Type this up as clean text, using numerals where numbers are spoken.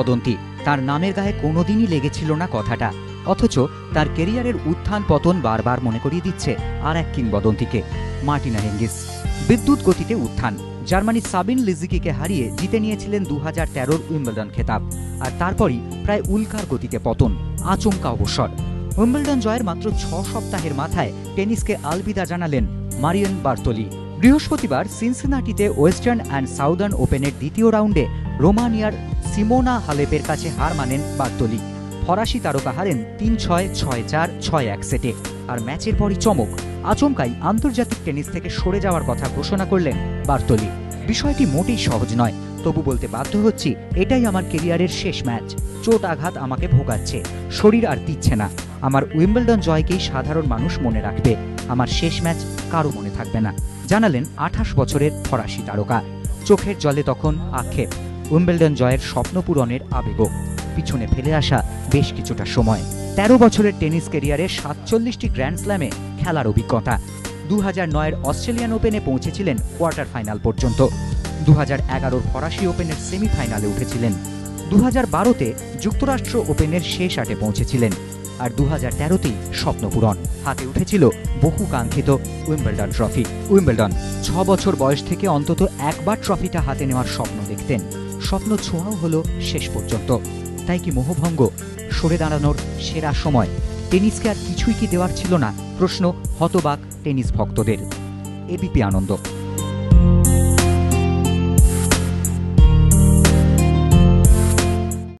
কিংবদন্তি। তার নামের গায়ে কোনোদিনই লেগেছিল না কথাটা, অথচ তার কেরিয়ারের উত্থান পতন বারবার মনে করিয়ে দিচ্ছে আর এক কিংবদন্তিকে, মার্টিনা হিঙ্গিস। বিদ্যুৎ গতিতে উত্থান। জার্মানি সাবিন লিজিকিকে হারিয়ে জিতে নিয়েছিলেন 2013 উইম্বলডন খেতাব, আর তারপরই প্রায় উল্কার গতিতে পতন, আচমকা অবসর। উইম্বলডন জয়ের মাত্র 6 সপ্তাহের মাথায় টেনিসকে আলবিদা জানালেন মারিয়ান বার্তোলি। বৃহস্পতিবার সিনসিনাটিতে ওয়েস্টার্ন অ্যান্ড সাউদার্ন ওপেনের দ্বিতীয় রাউন্ডে রোমানিয়ার সিমোনা হালেপের কাছে হার মানেন বার্তোলি। ফরাসি তারকা হারেন 3-6, 6-4, 6-1 সেটে। আর ম্যাচের পরই চমক, আচমকাই আন্তর্জাতিক টেনিস থেকে সরে যাওয়ার কথা ঘোষণা করলেন বার্তোলি। বিষয়টি মোটেই সহজ নয়, তবু বলতে বাধ্য হচ্ছি এটাই আমার কেরিয়ারের শেষ ম্যাচ। চোট আঘাত আমাকে ভোগাচ্ছে, শরীর আর দিচ্ছে না। আমার উইম্বলডন জয়কেই সাধারণ মানুষ মনে রাখবে, আমার শেষ ম্যাচ কারো মনে থাকবে না, জানালেন 28 বছরের ফরাসি তারকা। চোখের জলে তখন আক্ষেপ, উইম্বলডন জয়ের স্বপ্ন পূরণের আবেগও, পিছনে ফেলে আসা বেশ কিছুটা সময়। 13 বছরের টেনিস ক্যারিয়ারে 47টি গ্র্যান্ড স্ল্যামে খেলার অভিজ্ঞতা। 2009-এর অস্ট্রেলিয়ান ওপেনে পৌঁছেছিলেন কোয়ার্টার ফাইনাল পর্যন্ত। 2011-র ফরাসি ওপেনের সেমিফাইনালে উঠেছিলেন। 2012-তে যুক্তরাষ্ট্র ওপেনের শেষ 8-এ পৌঁছেছিলেন। আর 2013-তেই স্বপ্নপূরণ, হাতে উঠেছিল বহু কাঙ্ক্ষিত উইম্বলডন ট্রফি। উইম্বলডন 6 বছর বয়স থেকে অন্তত একবার ট্রফিটা হাতে নেওয়ার স্বপ্ন দেখতেন। স্বপ্ন ছোঁয়াও হলো শেষ পর্যন্ত। তাই কি মোহভঙ্গ? সরে দাঁড়ানোর সেরা সময়? টেনিসকে আর কিছুই কি দেওয়ার ছিল না? প্রশ্ন হতবাক টেনিস ভক্তদের। এবিপি আনন্দ।